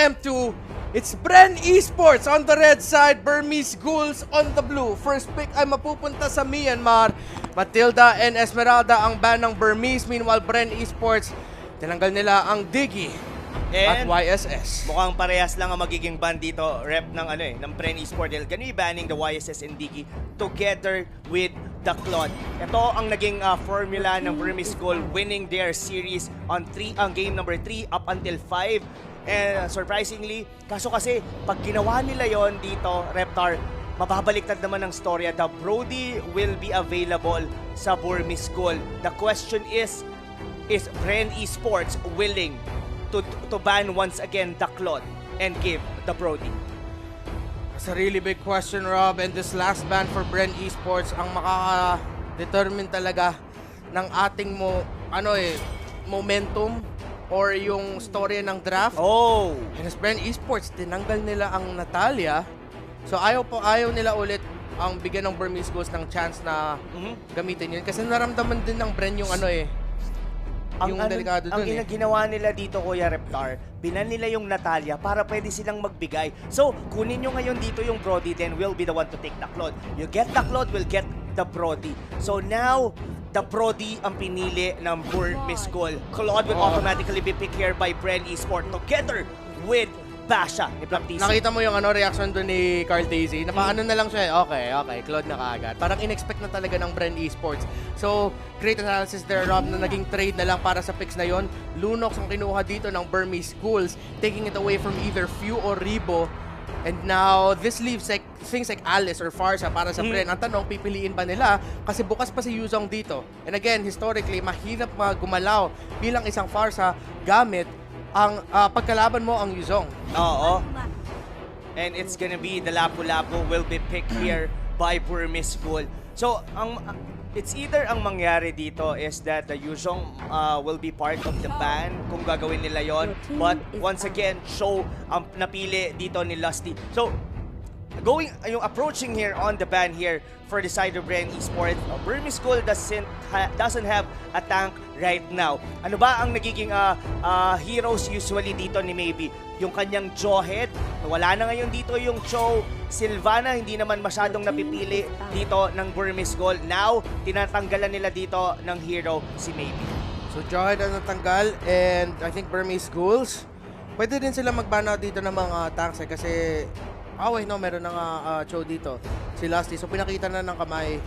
M2. It's Bren Esports on the red side, Burmese Ghouls on the blue. First pick ay mapupunta sa Myanmar. Matilda and Esmeralda ang ban ng Burmese. Meanwhile, Bren Esports, tinanggal nila ang Diggy at YSS. Mukhang parehas lang ang magiging ban dito, rep ng Bren Esports. They're gonna be banning the YSS and Diggy together with the Claude. Ito ang naging formula ng Burmese Ghoul, winning their series on game number 3 up until 5. And surprisingly, kaso kasi pag ginawa nila yon dito, Reptar, mababaliktad naman ang storya. The Brody will be available sa Burmese Ghoul. The question is Bren Esports willing to ban once again the Claude and give the Brody? It's a really big question, Rob, and this last ban for Bren Esports ang makaka-determine talaga ng ating momentum or yung story ng draft. Oh! And as Bren Esports, tinanggal nila ang Natalia. So ayaw nila ulit ang bigyan ng Burmese Ghouls ng chance na gamitin yun. Kasi naramdaman din ng Bren yung yung delikado dun. Ang ginawa nila dito, Kuya Reptar, binan nila yung Natalia para pwede silang magbigay. So, kunin nyo ngayon dito yung Brody, then we'll be the one to take the Claude. You get the Claude, we'll get the Brody. So now, the Brody ang pinili ng Burmese Ghoul. Claude will automatically be picked here by Bren Esports together with Basha ni Baptiste. Nakita mo yung reaction doon ni Carl Daisy. Napaano na lang siya, okay, Claude na kaagad. Parang in-expect na talaga ng Bren Esports. So, great analysis there, Rob, na naging trade na lang para sa picks na yon. Lunox ang kinuha dito ng Burmese Ghouls, taking it away from either Few or Ribo. And now, this leaves things like Alice or Farsa para sa Bren. Ang tanong, pipiliin ba nila? Kasi bukas pa si Yuzong dito. And again, historically, mahirap gumalaw bilang isang Farsa gamit ang pagkalaban mo ang Yuzong. Oo. And it's gonna be the Lapu-Lapu will be picked here by Burmese Ghoul. So, it's either ang mangyari dito is that the Yuzong will be part of the ban kung gagawin nila yon. But once again, show ang napili dito ni Lusty. So, approaching here on the ban here for the side of Bren Esports, Burmese Ghoul doesn't have a tank right now. Ano ba ang nagiging heroes usually dito ni Maybe? Yung kanyang Jawhead, wala na ngayon dito yung Cho. Sylvana, hindi naman masyadong napipili dito ng Burmese Ghoul. Now, tinatanggalan nila dito ng hero si Maybe. So, Jawhead ang natanggal, and I think Burmese Ghouls, pwede din sila mag-ban out dito ng mga tanks kasi meron ng Cho dito. Si Lusty. So, pinakita na ng kamay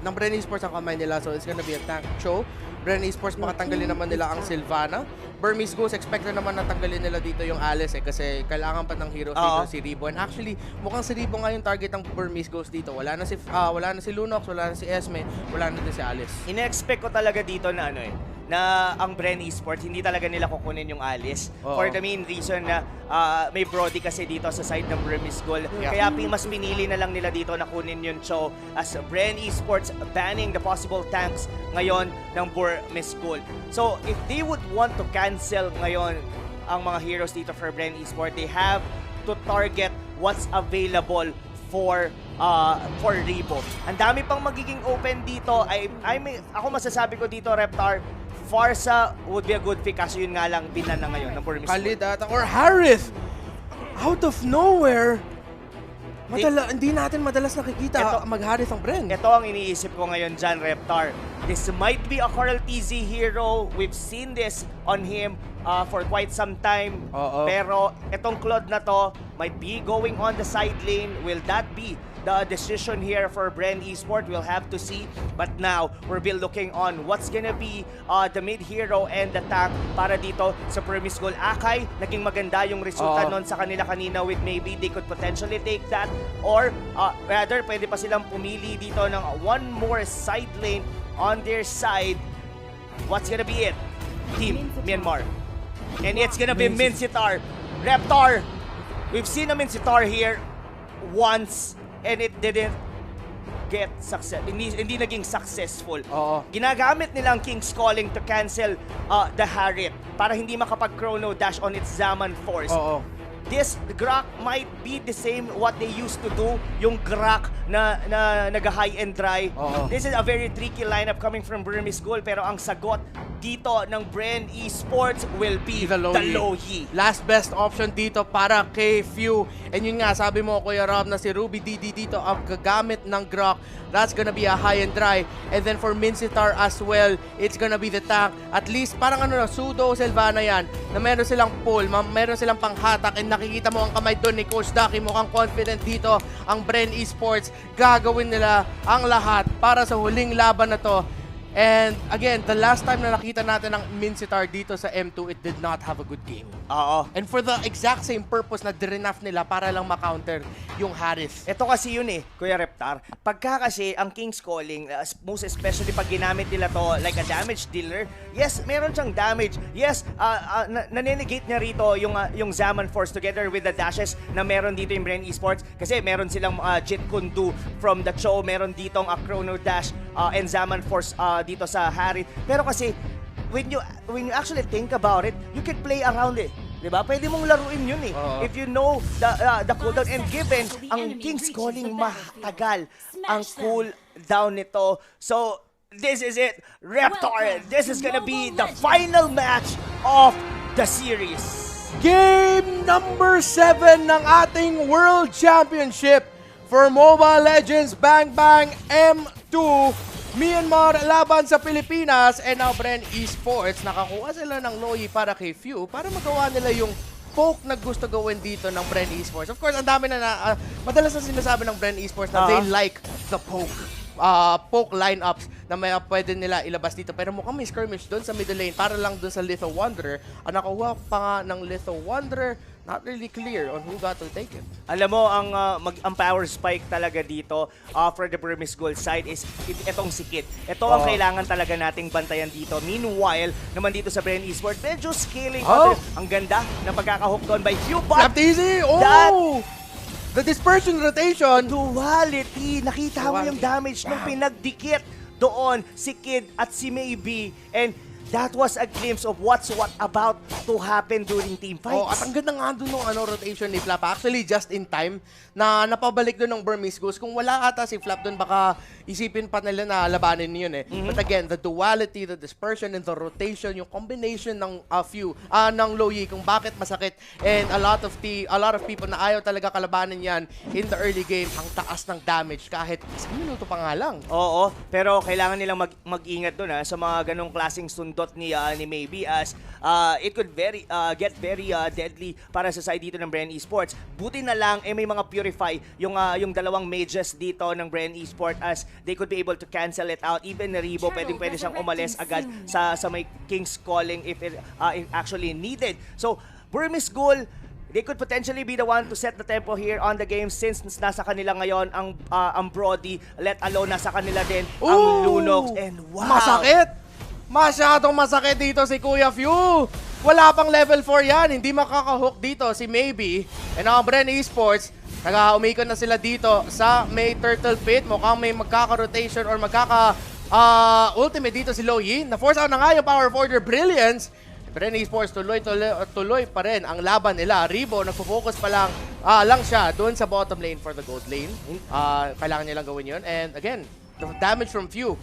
ng Bren Esports ang kamay nila. So, it's gonna be a tank Cho. Bren Esports, makatanggalin naman nila ang Sylvana. Burmese Ghouls, expect na naman natanggalin nila dito yung Alice kasi kailangan pa ng heroes dito si Ribo. And actually, mukhang si Ribo nga yung target ng Burmese Ghouls dito. Wala na si Lunox, wala na si Esme, wala na din si Alice. Ina-expect ko talaga dito na na ang Bren Esports, hindi talaga nila kukunin yung Alice. For the main reason na may Brody kasi dito sa side ng Burmese Ghoul. Kaya mas pinili na lang nila dito na kunin yung Cho as Bren Esports banning the possible tanks ngayon ng Burmese Ghoul. So, if they would want to cancel ngayon ang mga heroes dito for Bren Esports, they have to target what's available for Ribo. Ang dami pang magiging open dito. Ako masasabi ko dito, Reptar, Farsa would be a good pick kasi yun nga lang binan na ngayon ng Burmese Ghoul. Khalid or Harith! Out of nowhere! Hindi natin madalas nakikita mag-Harith ang Bren. Ito ang iniisip ko ngayon dyan, Reptar. This might be a Carl TZ hero. We've seen this on him for quite some time. Pero itong Claude na to might be going on the side lane. Will that be the decision here for Bren Esports? We'll have to see. But now, we're looking on what's gonna be the mid hero and the tank para dito sa Burmese Ghoul. Akay, naging maganda yung resulta nun sa kanila kanina with Maybe. They could potentially take that. Or rather, pwede pa silang pumili dito ng one more side lane on their side. What's gonna be it? Team Myanmar. And it's gonna be Mincitar. Reptar, we've seen a Mincitar here once and it didn't get success. Hindi naging successful. Ginagamit nila ang King's Calling to cancel the Harith para hindi makapag-chrono dash on its Zaman Force. this Grak might be the same what they used to do, yung Grak na nag-high and dry. This is a very tricky lineup coming from Burmese School, pero ang sagot dito ng Bren Esports will be the Loyi. Last best option dito para kay Few. And yun nga, sabi mo Kuya Rob na si Ruby DD dito ang gagamit ng Grak. That's gonna be a high and dry. And then for Mincitar as well, it's gonna be the tank. At least parang pseudo Sylvana yan, na meron silang pull, meron silang panghatak, and nakikita mo ang kamay doon ni Coach Ducky, mukhang confident dito ang Bren Esports. Gagawin nila ang lahat para sa huling laban na to. And again, the last time na nakita natin ang Mincitar dito sa M2, it did not have a good game. And for the exact same purpose na direnaf nila para lang ma-counter yung Harris. Ito kasi yun Kuya Reptar. Pagka kasi ang King's Calling, most especially pag ginamit nila to like a damage dealer, yes, meron siyang damage. Yes, nanenegate niya rito yung Zaman Force together with the dashes na meron dito yung Bren Esports. Kasi meron silang Jit Kundu from the Cho, meron ditong Chrono Dash and Zaman Force dito sa Harry. Pero kasi when you actually think about it, you can play around it. Diba? Pwede mong laruin yun if you know the cooldown. And given ang King's Calling matagal ang cooldown nito. So this is it, Reptar. This is gonna be the final match of the series. Game number 7 ng ating World Championship for Mobile Legends Bang Bang M2. Myanmar laban sa Pilipinas, and now Bren Esports nakakuha sila ng Loyi para kay Few para magawa nila yung poke na gusto gawin dito ng Bren Esports. Of course, ang dami na madalas na sinasabi ng Bren Esports na they like the poke lineups na may pwede nila ilabas dito. Pero mukhang may skirmish doon sa middle lane para lang doon sa Litho Wanderer. Ang nakuha pa nga ng Litho Wanderer, not really clear on who got to take it. Alam mo, ang power spike talaga dito for the Burmese Gold side is itong si Kid. Ito ang kailangan talaga nating bantayan dito. Meanwhile, naman dito sa Bren Esports, medyo scaling. Ang ganda ng pagkakahook doon by Few. Flap easy! The dispersion rotation. Duality. Nakita mo yung damage nung pinagdikit doon si Kid at si Maybe. And that was a glimpse of what's about to happen during team fights. At ang ganda nga doon ng rotation ni Flap. Actually, just in time na napabalik doon ng Burmese Goose. Kung wala ata si Flap doon, baka isipin pa nila na labanin yun But again, the duality, the dispersion, and the rotation, yung combination ng Few, ng Loyi, kung bakit masakit. And a lot of people na ayaw talaga kalabanin yan in the early game, ang taas ng damage kahit 1 minuto pa nga lang. Oo, pero kailangan nilang mag-ingat doon sa mga ganong klaseng sundot ni Maybe, as it could get very deadly para sa side dito ng Bren Esports. Buti na lang may mga purify yung dalawang mages dito ng Bren Esports, as they could be able to cancel it out. Even Ribo pwede siyang umalis agad sa may King's Calling if it actually needed. So Burmese Ghoul, they could potentially be the one to set the tempo here on the game, since nasa kanila ngayon ang Brody, let alone nasa kanila din ang Lunox. And wow! Masakit! Masyadong masakit dito si Kuya Few. Wala pang level 4 yan. Hindi makakahook dito si Maybe. And ang Bren Esports, umikot na sila dito sa may Turtle Pit. Mukhang may magkaka-rotation or magkaka-ultimate dito si Loyi. Na-force out na nga yung Power Forger Brilliance. Bren Esports tuloy pa rin ang laban nila. Ribo, nagpo-focus pa lang siya doon sa bottom lane for the gold lane. Kailangan nilang gawin yun. And again, the damage from Few.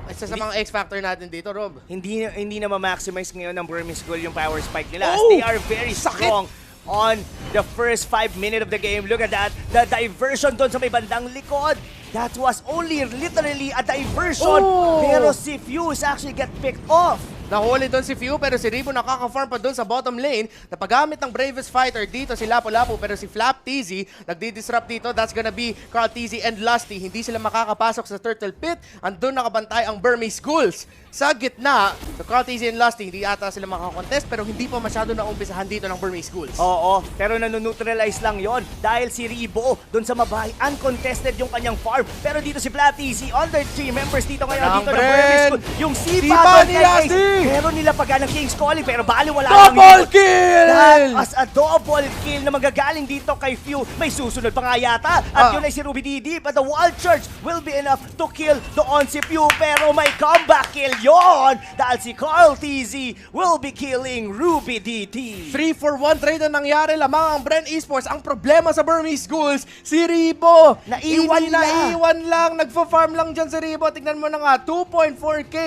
Isa sa mga X-Factor natin dito, Rob. Hindi na ma-maximize ngayon ng Burmese Ghoul yung power spike nila, as they are very strong on the first 5 minutes of the game. Look at that. The diversion doon sa may bandang likod. That was only literally a diversion. Pero si Few is actually get picked off. Nahuli doon si Few, pero si Ribo nakaka-farm pa doon sa bottom lane. Napagamit ng bravest fighter dito si Lapu-Lapu, pero si Flap TZ nagdi-disrupt dito. That's gonna be Carl TZ and Lusty. Hindi sila makakapasok sa Turtle Pit. Andun nakabantay ang Burmese Ghouls. Sa gitna, so Carl TZ and Lusty, hindi ata sila makakontest, pero hindi pa masyado na umpisahan dito ng Burmese Ghouls. Oo, pero nanoneutralize lang yon dahil si Ribo doon sa mabahay, uncontested yung kanyang farm. Pero dito si Flap TZ, under 3 members dito ngayon dito ng Burmese Ghouls. Yung sipa doon kay Ace, Pero nila pag ng King's Calling, pero bali wala Double lang kill! That was a double kill na magagaling dito kay Few. May susunod pa nga yata. At yun ay si Ruby Didi. But the wall charge will be enough to kill doon si Few. Pero may comeback kill yon dahil si Carl TZ will be killing Ruby Didi. 3-for-1 trade na nangyari lamang ang Bren Esports. Ang problema sa Burmese Ghouls, si Ribo. Naiwan lang. Nagfa-farm lang dyan si Ribo. Tignan mo na nga, 2.4k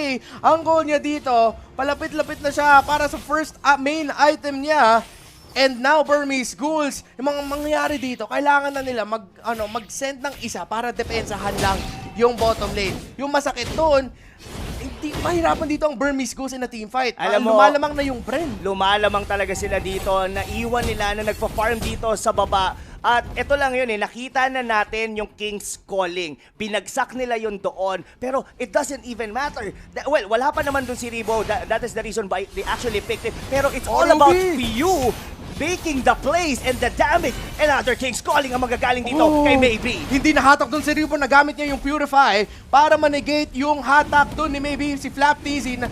ang goal niya dito. Palapit-lapit na siya para sa first main item niya. And now, Burmese Ghouls, yung mga mangyayari dito, kailangan na nila mag-send ng isa para depensahan lang yung bottom lane. Yung masakit doon, hindi mahirapan dito ang Burmese Ghouls in a team fight. Alam mo, lumalamang na yung Bren. Lumalamang talaga sila dito. Naiwan nila na nagpa-farm dito sa baba. At ito lang yun nakita na natin yung King's Calling. Binagsak nila yun doon. Pero it doesn't even matter. Well, wala pa naman dun si Ribo. That is the reason why they actually picked it. Pero it's all about you making the plays and the damage. Another King's Calling ang magagaling dito kay Maybe. Hindi nahatak dun si Ribo, nagamit niya yung Purify para manegate yung hatak dun ni Maybe si Flap TZ na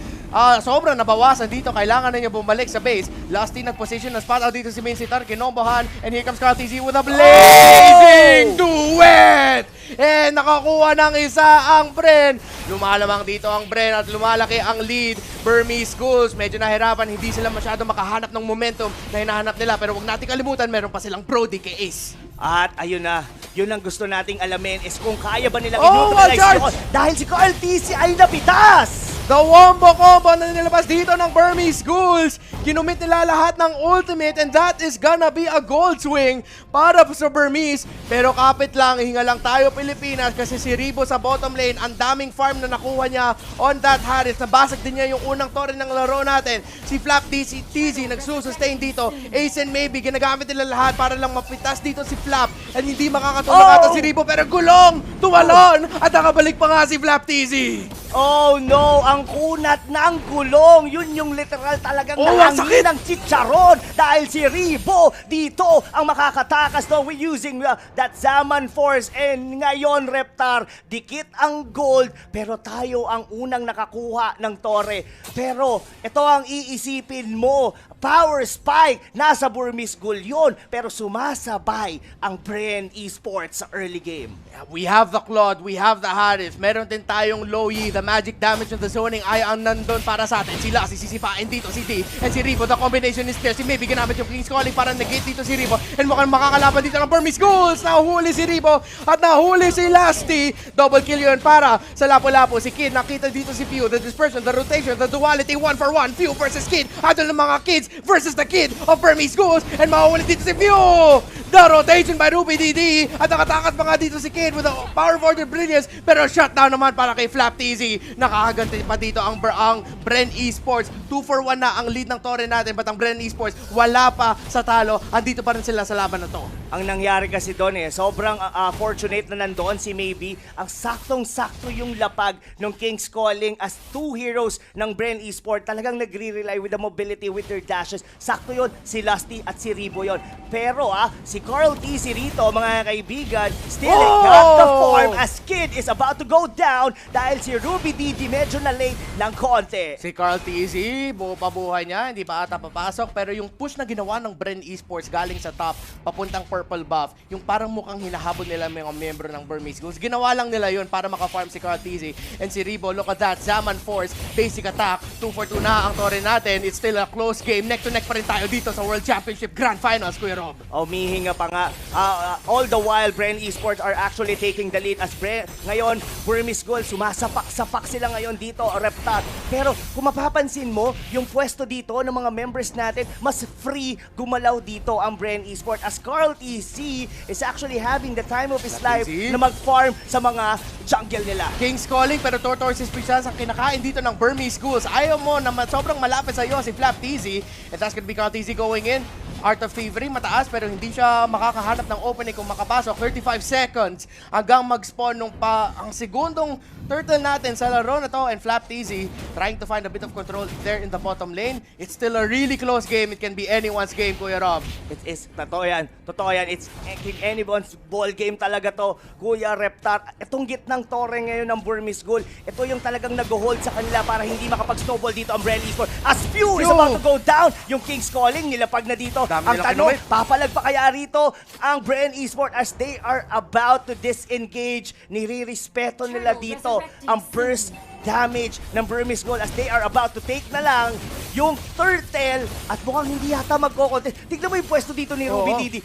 sobrang nabawasan dito. Kailangan na niya bumalik sa base. Lusty nag-position na spot out dito si Main Sitar, kinombohan, and here comes Carl TZ with a blazing duet! And nakakuha ng isa ang Bren. Lumalamang dito ang Bren at lumalaki ang lead. Burmese Ghouls, medyo nahirapan, hindi sila masyado makahanap ng momentum na hinahanap nila. Pero wag natin kalimutan, meron pa silang Brody kay Ace. At ayun na, yun ang gusto nating alamin is kung kaya ba nilang i-neutralize yun. Dahil si Carl TZ ay napitas! The wombo combo na nilabas dito ng Burmese Ghouls. Kinumit nila lahat ng ultimate and that is gonna be a gold swing para sa Burmese. Pero kapit lang, hinga lang tayo Pilipinas kasi si Ribo sa bottom lane, ang daming farm na nakuha niya on that Harris. Nabasag din niya yung unang torre ng laro natin. Si Flap TZ nagsusustain dito. Ace and Maybe, ginagamit nila lahat para lang mapitas dito si Flap. And hindi makakatulong ata si Ribo pero gulong, tumalon at nakabalik pa nga si Flap TZ. Oh no, ang kunat ng gulong. Yun yung literal talagang nahangin ng chicharon. Dahil si Ribo dito ang makakatakas to using that Zaman Force. And ngayon, Reptar, dikit ang gold. Pero tayo ang unang nakakuha ng torre. Pero ito ang iisipin mo. Power spike, nasa Burmese Ghoul yun. Pero sumasabay ang Bren Esports sa early game. We have the Claude, we have the Harris. Meron din tayong Loyi, the magic damage of the zoning ay ang nandun para sa atin. Sila, sisipain dito, si D and si Ribo. The combination is there. Si Maybe ginamit yung King's Calling para negate dito si Ribo. And mukhang makakalaban dito ng Burmese Ghouls. Nahuli si Ribo at nahuli si Lusty. Double kill yun para sa Lapu-Lapu. Si Kid, nakita dito si Few. The dispersion, the rotation, the duality, 1-for-1. Few versus Kid. Idol ng mga kids versus the Kid of Burmese Ghouls. And mahuli dito si Few. The rotation by Ruby Didi. At nakatakas pa nga dito si Kid with the power of order brilliance. Pero shutdown naman para kay Flap TZ. Nakakaganti pa dito ang Bren Esports. 2-for-1 na ang lead ng torre natin. But ang Bren Esports wala pa sa talo. Andito pa rin sila sa laban na to. Ang nangyari kasi doon sobrang fortunate na nandoon si Maybe. Ang saktong-sakto yung lapag ng King's Calling as two heroes ng Bren Esports. Talagang nagre-rely with the mobility, with their dashes. Sakto yun, si Lusty at si Ribo yun. Pero si Carl TZ rito, mga kaibigan, still got the form as Kid is about to go down dahil si Ruby Didi medyo na late ng konti. Si Carl TZ, buo pa buhay niya, hindi pa ata papasok. Pero yung push na ginawa ng Bren Esports galing sa top, papuntang purple buff, yung parang mukhang hinahabol nila mga membro ng Burmese Ghouls. Ginawa lang nila yun para maka-farm si Carl TZ and si Ribo. Look at that, Zaman Force, basic attack, 2-for-2 na ang torre natin. It's still a close game. Neck to neck pa rin tayo dito sa World Championship Grand Finals, Kuya Rob. Umihinga pa nga. All the while, Bren Esports are actually taking the lead as ngayon, Burmese Ghouls, sumasapak-sapak sila ngayon dito, Reptar. Pero kung mapapansin mo, yung pwesto dito ng mga members natin, mas free gumalaw dito ang Bren Esports as Carl TZ is actually having the time of his life na mag-farm sa mga jungle nila. King's Calling pero Tortoises Princess ang kinakain dito ng Burmese Ghouls. Ayaw mo na sobrang malapit sa iyo si Flap TZ and that's gonna be Carl TZ going in. Art of Thievery, mataas pero hindi siya makakahanap ng opening kung makapasok. 35 seconds hanggang mag-spawn ang segundong turtle natin sa laro na to. And Flap TZ trying to find a bit of control there in the bottom lane. It's still a really close game. It can be anyone's game, Kuya Rob. It is, totoo yan. It's anyone's ball game talaga to, Kuya Reptar. Itong gitnang tore ngayon ng Burmese Ghoul, ito yung talagang nag-hold sa kanila para hindi makapag-snowball dito ang Bren Esports. As Pew is about to go down, yung King's Calling, nilapag na dito. Ang tanong, papalag pa kaya rito ang Bren Esports as they are about to disengage. Nire-respeto nila dito ang burst damage ng Burmese Ghoul as they are about to take na lang yung turtle at mukhang hindi yata magko-contest. Tignan mo yung pwesto dito ni Ruby Didi.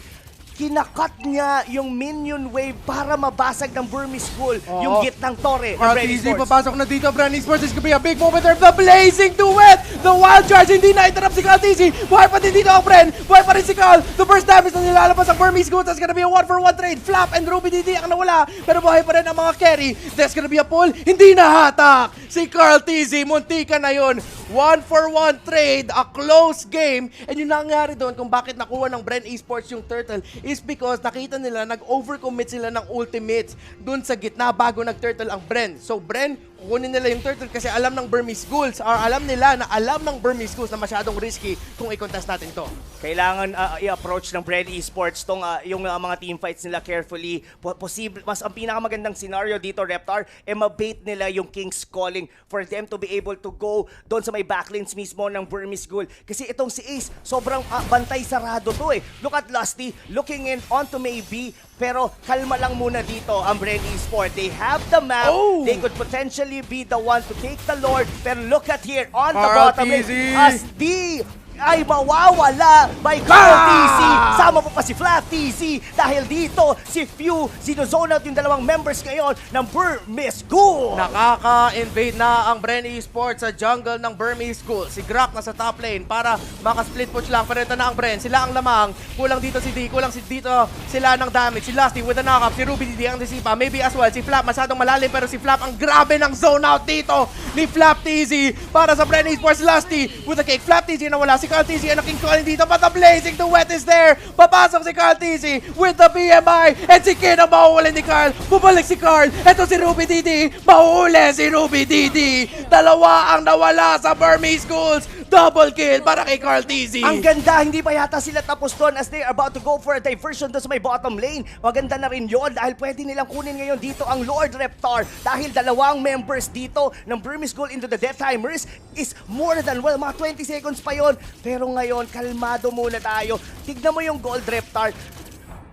Kinakat niya yung minion wave para mabasag ng Burmese Ghoul yung gitnang tore ng Bren Easy, Esports. papasok na dito, Bren Esports. This could be a big moment there. The blazing duet! The wild charge, hindi na-interrupt si Kaltizi. Buhay pa din dito ang Bren. Buhay pa rin si Kal. The first damage na nilalabas ang Burmese Ghoul. That's gonna be a 1-for-1 trade. Flap and Ruby Didi ang nawala. Pero buhay pa rin ang mga carry. That's gonna be a pull. Hindi nahatak. Si Kaltizi, muntika na yun. 1-for-1 trade, a close game. And yung nangyari doon kung bakit nakuha ng Bren Esports yung turtle is because nakita nila nag-overcommit sila ng ultimates dun sa gitna bago nag-turtle ang Bren. So Bren, kukunin nila yung turtle kasi alam ng Burmese Ghouls or alam nila na alam ng Burmese Ghouls na masyadong risky kung i-contest natin to. Kailangan i-approach ng Bren Esports yung mga team fights nila carefully. Posible, mas ang pinakamagandang scenario dito, Reptar, mabait nila yung King's Calling for them to be able to go doon sa may backlanes mismo ng Burmese Ghoul. Kasi itong si Ace, sobrang bantay sarado to eh. Look at Lusty, looking in onto maybe, pero kalma lang muna dito ang Bren Esports. They have the map, they could potentially be the one to take the Lord, pero look at here on the bottom lane, as the ay mawawala by Carl TC. Sama pa si Flap TC dahil dito si Few sinozone out yung dalawang members ngayon ng Burmese Ghoul. Nakaka-invade na ang Bren Esports sa jungle ng Burmese Ghoul. Si Grak nasa top lane para maka-split push lang. Pero ito na ang Bren. Sila ang lamang. Kulang dito si D. Kulang dito sila ng damage. Si Lusty with a knock-up. Si Ruby Didi ang disipa. Maybe as well. Si Flap masyadong malalim pero si Flap ang grabe ng zone out dito ni Flap TZ para sa Bren Esports. Lusty with a cake. Flap TZ na wala. Si Carl TZ ang King Calling dito, but the blazing duet is there. Papasok si Carl TZ with the BMI and si Kin ang mahuhuli ni Carl. Bubalik si Carl. Ito si Ruby Didi. Mahuhuli si Ruby Didi. Dalawa ang nawala sa Burmese Ghouls. Double kill para kay Carl TZ. Ang ganda, hindi pa yata sila tapos doon as they are about to go for a diversion doon sa may bottom lane. Maganda na rin yon dahil pwede nilang kunin ngayon dito ang Lord Reptar dahil dalawang members dito ng Burmese Ghoul into the Death Timers is more than, well, mga 20 seconds pa yon. Pero ngayon, kalmado muna tayo. Tignan mo yung Gold Reptar.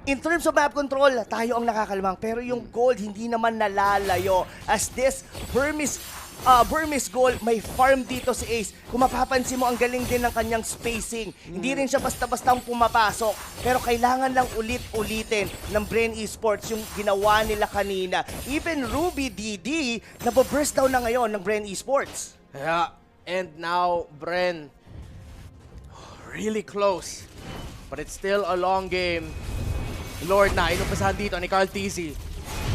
In terms of map control, tayo ang nakakalmang. Pero yung gold, hindi naman nalalayo. As this Burmese Ghoul, may farm dito si Ace. Kung mapapansin mo, ang galing din ng kanyang spacing. Hindi rin siya basta-bastang pumapasok. Pero kailangan lang ulit-ulitin ng Bren Esports yung ginawa nila kanina. Even Ruby DD, nababurst down na ngayon ng Bren Esports. Yeah, and now Bren, really close. But it's still a long game. Lord na, inumpasahan dito ni Carl TZ.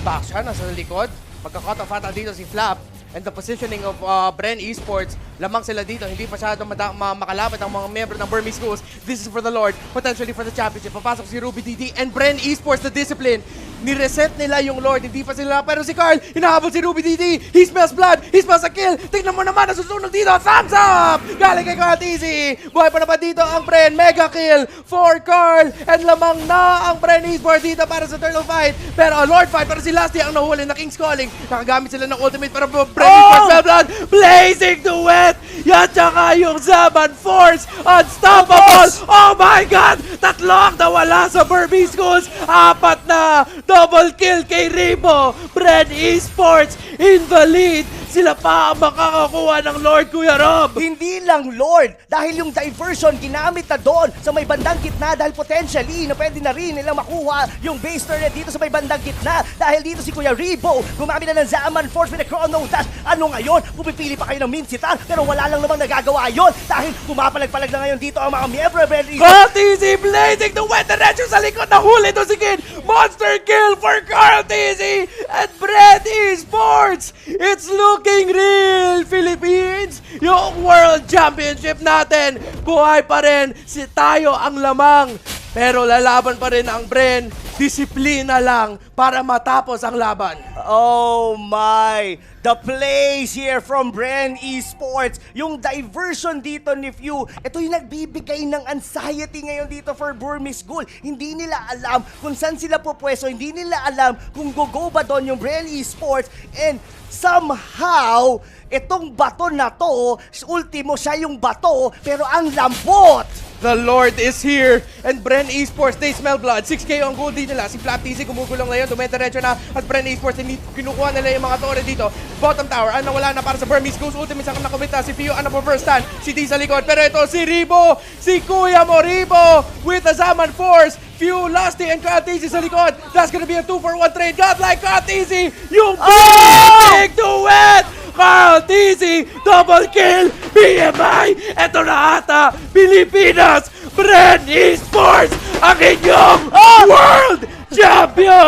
Back siya, nasa likod. Magka-cut off ata dito si Flap. And the positioning of Bren Esports, lamang sila dito. Hindi masyadong makalapit ang mga member ng Burmese Ghouls. This is for the Lord, potentially for the championship. Papasok si Ruby DD and Bren Esports, the discipline. Nireset nila yung Lord, hindi pa sila. Pero si Carl, hinahabol si Ruby DD. He smells blood, he smells a kill. Tignan mo naman, nasusunog dito. Thumbs up! Galing kay Carl TZ. Buhay pa naman dito ang Bren. Mega kill for Carl. And lamang na ang Bren Esports dito para sa turtle fight. Pero Lord fight para si Lusty ang nahuli na King's Calling. Nakagamit sila ng ultimate para Bren Esports spell blood. Blazing duet. Yan tsaka yung Zaman Force. Unstoppable. Oh my God! Tatlo ang nawala sa Burmese Ghouls. Apat na. Double kill kay Rebo. Bren Esports in the lead. Sila pa ang makakakuha ng Lord, Kuya Rob. Hindi lang Lord, dahil yung diversion ginamit na doon sa may bandang gitna dahil potentially na pwede na rin nilang makuha yung base turret dito sa may bandang gitna dahil dito si Kuya Rebo gumamit na ng Zaman Force with a Chrono Dash. Ano ngayon? Pumipili pa kayo ng Minsitar pero wala lang namang nagagawa yon dahil pumapalag-palag na ngayon dito ang mga miyembro ng Bren Esports. TZ blazing the wet direction sa likod na huli to si Kid. monster kill for Carl TZ and Bren Esports! It's looking real, Philippines! Yung World Championship natin, buhay pa rin, si tayo ang lamang. Pero lalaban pa rin ang Bren, disiplina lang para matapos ang laban. Oh my! The plays here from Bren Esports. Yung diversion dito ni Few, ito yung nagbibigay ng anxiety ngayon dito for Burmese Ghoul. Hindi nila alam kung saan sila pupwesto. Hindi nila alam kung go ba doon yung Bren Esports. And somehow, itong bato na to, ultimo siya yung bato, pero ang lambot! The Lord is here, and Bren Esports, they smell blood. 6K ang gold din nila. Si Flat TZ gumugulong na yun, dumediretso na. At Bren Esports, hindi kinukuha nila yung mga torre dito. Bottom tower, ano wala na para sa Burmese Ghost. Ultimate sa nakumita, si Fio, ano po first stand. Si D sa likod, pero ito si Ribo, si Kuya mo Ribo, with a Zaman Force. Few, Lusty, and Carl TZ sa likod. That's gonna be a 2-for-1 trade. Godlike Carl TZ, yung big duet! Carl TZ, double kill, BMI, eto na ata, Pilipinas, Bren Esports, ang inyong World Champions!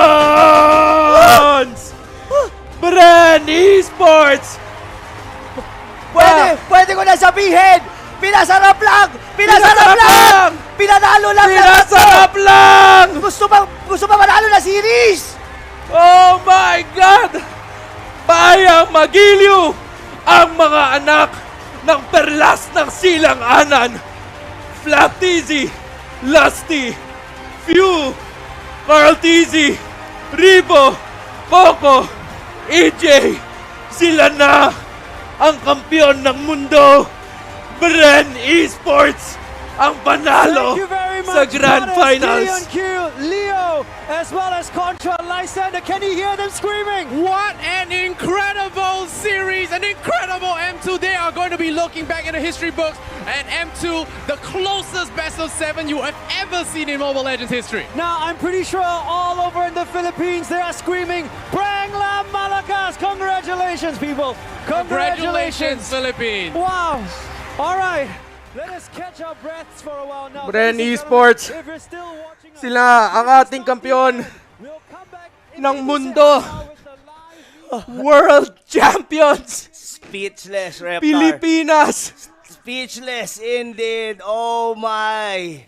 Bren Esports! Pwede ko na sabihin, pinasarap lang! Pinasarap lang! Pinanalo lang! Pinasarap lang! Gusto ba manalo na series? Oh my God! Bayang magiliw ang mga anak ng perlas ng silang-anan. Flat TZ, Lusty, Few, Carl TZ, Ribo, Poco, EJ, sila na ang kampiyon ng mundo. Bren Esports ang panalo sa Grand Finals. Leo, as well as Contra Lysander. Can you hear them screaming? What an incredible series, an incredible M2. They are going to be looking back in the history books at M2, the closest best of 7 you have ever seen in Mobile Legends history. Now, I'm pretty sure all over in the Philippines, they are screaming, Brangla Malakas! Congratulations, people! Congratulations, Philippines! Wow! All right. Let us catch our breaths for a while now. Bren Esports, If you're still watching us, sila ang ating kampiyon we'll come back in ng a mundo. second now with the live World Champions, Speechless, Reptar. Pilipinas. Speechless indeed. Oh my.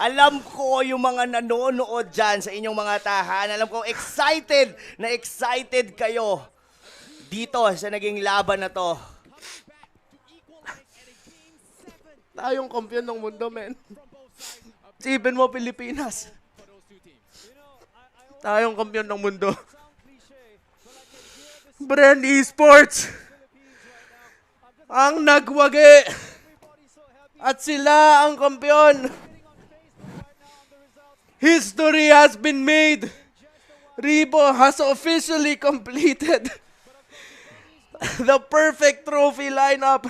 Alam ko yung mga nanonood dyan sa inyong mga tahanan. Alam ko excited kayo dito sa naging laban na to. Tayong kampiyon ng mundo, men. Isipin mo, Pilipinas. Tayong kampiyon ng mundo. Bren Esports ang nagwagi. At sila ang kampiyon. History has been made. Ribo has officially completed the perfect trophy lineup.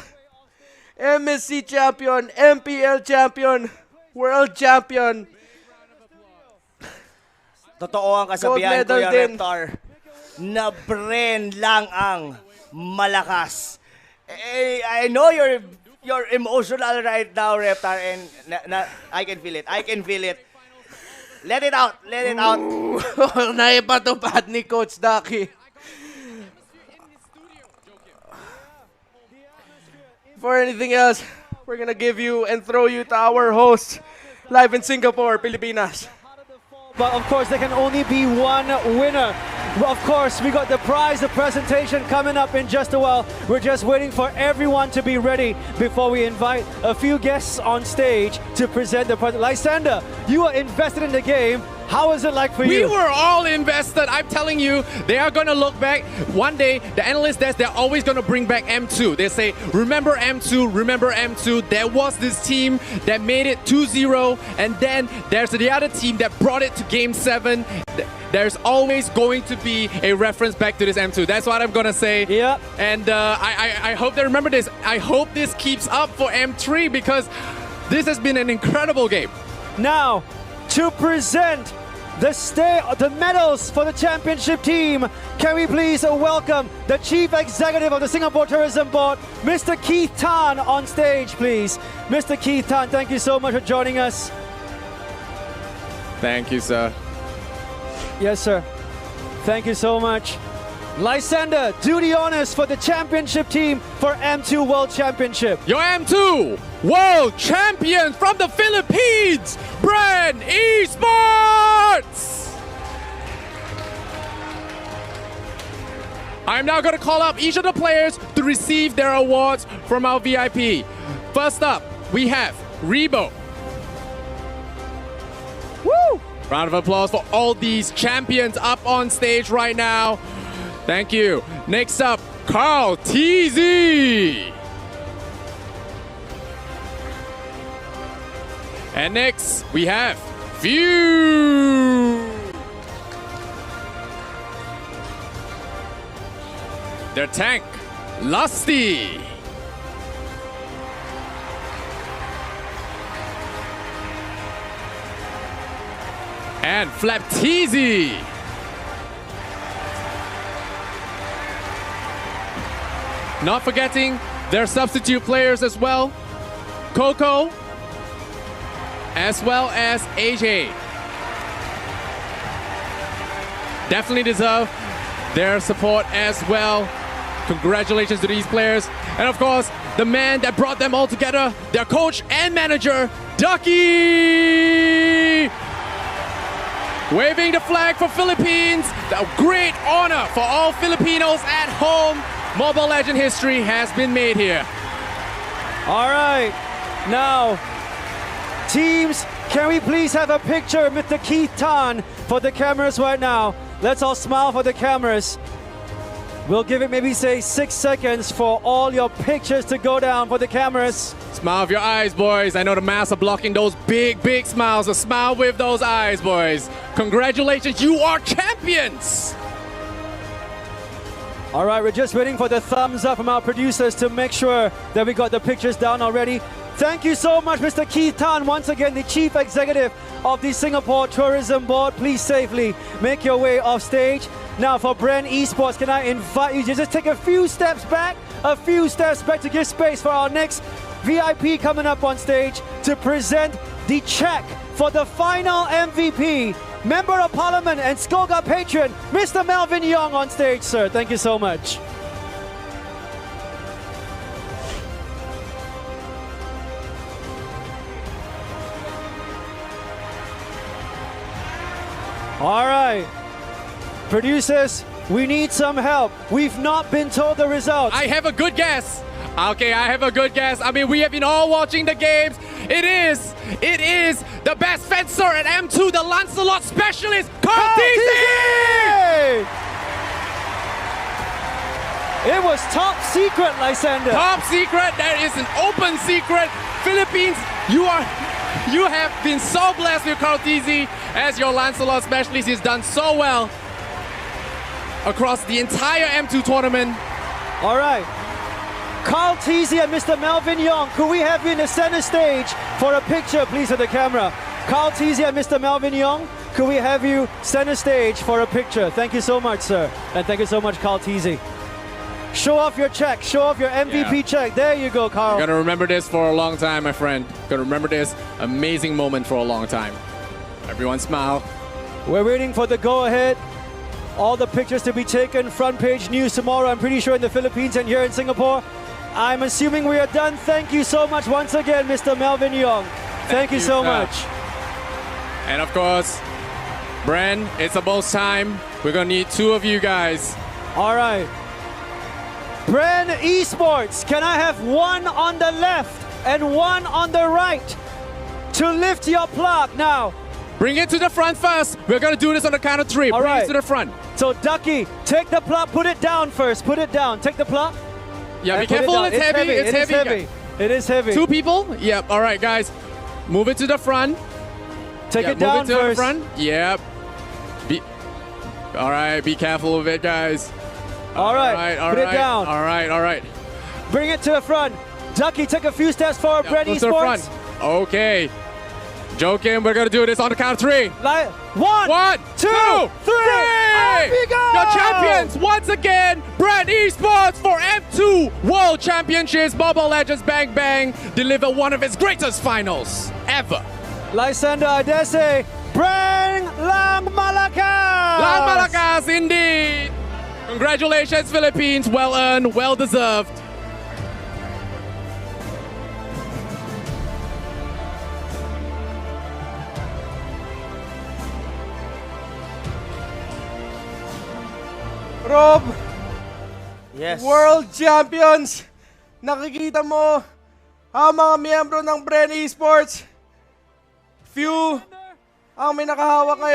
MSC champion, MPL champion, world champion. Totoo ang kasabihan Gold ko medal yung din. Reptar na Bren lang ang malakas. I know you're emotional right now, Reptar, and I can feel it. I can feel it. Let it out. Let it out. Naipatupad ni Coach Ducky. For anything else, we're gonna give you and throw you to our host live in Singapore, Pilipinas. But of course, there can only be one winner. Of course, we got the prize, the presentation coming up in just a while. We're just waiting for everyone to be ready before we invite a few guests on stage to present the prize. Lysander, you are invested in the game. How is it like for We you? were all invested. I'm telling you, they are going to look back. One day, the analyst desk, they're always going to bring back M2. They say, remember M2, remember M2. There was this team that made it 2-0, and then there's the other team that brought it to Game 7. There's always going to be a reference back to this M2. That's what I'm going to say. Yep. And I hope they remember this. I hope this keeps up for M3 because this has been an incredible game. Now, to present the medals for the championship team, can we please welcome the Chief Executive of the Singapore Tourism Board, Mr. Keith Tan, on stage, please. Mr. Keith Tan, thank you so much for joining us. Thank you, sir. Yes, sir. Thank you so much. Lysander, do the honors for the championship team for M2 World Championship. Your M2 World Champion from the Philippines, Bren Esports! I'm now going to call up each of the players to receive their awards from our VIP. First up, we have Rebo. Woo! Round of applause for all these champions up on stage right now. Thank you. Next up, Carl TZ. And next, we have View. Their tank, Lusty. And Flapteezy. Not forgetting their substitute players as well, Coco, as well as AJ. Definitely deserve their support as well. Congratulations to these players. And of course, the man that brought them all together, their coach and manager, Ducky! Waving the flag for Philippines, a great honor for all Filipinos at home. Mobile Legend history has been made here. All right, now, teams, can we please have a picture of Mr. Keith Tan for the cameras right now? Let's all smile for the cameras. We'll give it maybe say 6 seconds for all your pictures to go down for the cameras. Smile with your eyes, boys. I know the masks are blocking those big, big smiles. So smile with those eyes, boys. Congratulations, you are champions! All right, we're just waiting for the thumbs up from our producers to make sure that we got the pictures down already. Thank you so much, Mr. Keith Tan, once again, the Chief Executive of the Singapore Tourism Board. Please safely make your way off stage. Now for Bren Esports, can I invite you to just take a few steps back to give space for our next VIP coming up on stage to present the check for the final MVP, Member of Parliament and Skoga patron, Mr. Melvin Young on stage, sir. Thank you so much. All right. Producers, we need some help. We've not been told the results. I have a good guess. Okay, I have a good guess. I mean, we have been all watching the games. It is the best fencer at M2, the Lancelot specialist, Carl TZ! It was top secret, Lysander. Top secret, that is an open secret. Philippines, you have been so blessed with Carl TZ as your Lancelot specialist. He's done so well across the entire M2 tournament. All right. Carl TZ and Mr. Melvin Young, could we have you in the center stage for a picture, please, of the camera? Carl TZ and Mr. Melvin Young, could we have you center stage for a picture? Thank you so much, sir. And thank you so much, Carl TZ. Show off your check. Show off your MVP check. There you go, Carl. You're gonna remember this for a long time, my friend. Gonna remember this amazing moment for a long time. Everyone smile. We're waiting for the go-ahead. All the pictures to be taken. Front page news tomorrow, I'm pretty sure, in the Philippines and here in Singapore. I'm assuming we are done. Thank you so much once again, Mr. Melvin Young. Thank you so much. And of course, Bren, it's about time. We're gonna need two of you guys. All right. Bren Esports, can I have one on the left and one on the right to lift your plaque now? Bring it to the front first. We're gonna do this on the count of three. All Bring right. it to the front. So Ducky, take the plaque, put it down first. Put it down. Take the plaque. Yeah, be and put it careful. down. It's heavy. It's heavy. It is heavy. Two people? Yep. All right, guys. Move it to the front. Take it down move it to first. the front. Yep. All right, be careful with it, guys. All right, put it down. All right. Bring it to the front. Ducky, take a few steps forward, Bren Move to the front. Esports. Okay. Joking, we're gonna do this on the count of three. One, two, three. And we go! Your champions once again, Bren Esports for M2 World Championships. Mobile Legends Bang Bang deliver one of its greatest finals ever. Lysander, I dare say, Bren Lang Malacca! malakas! Malakas indeed! Congratulations, Philippines. Well earned, well deserved. Rob, Yes. World Champions! Nakikita mo ang mga miyembro ng Bren Esports. Few ang may nakahawak ngayon.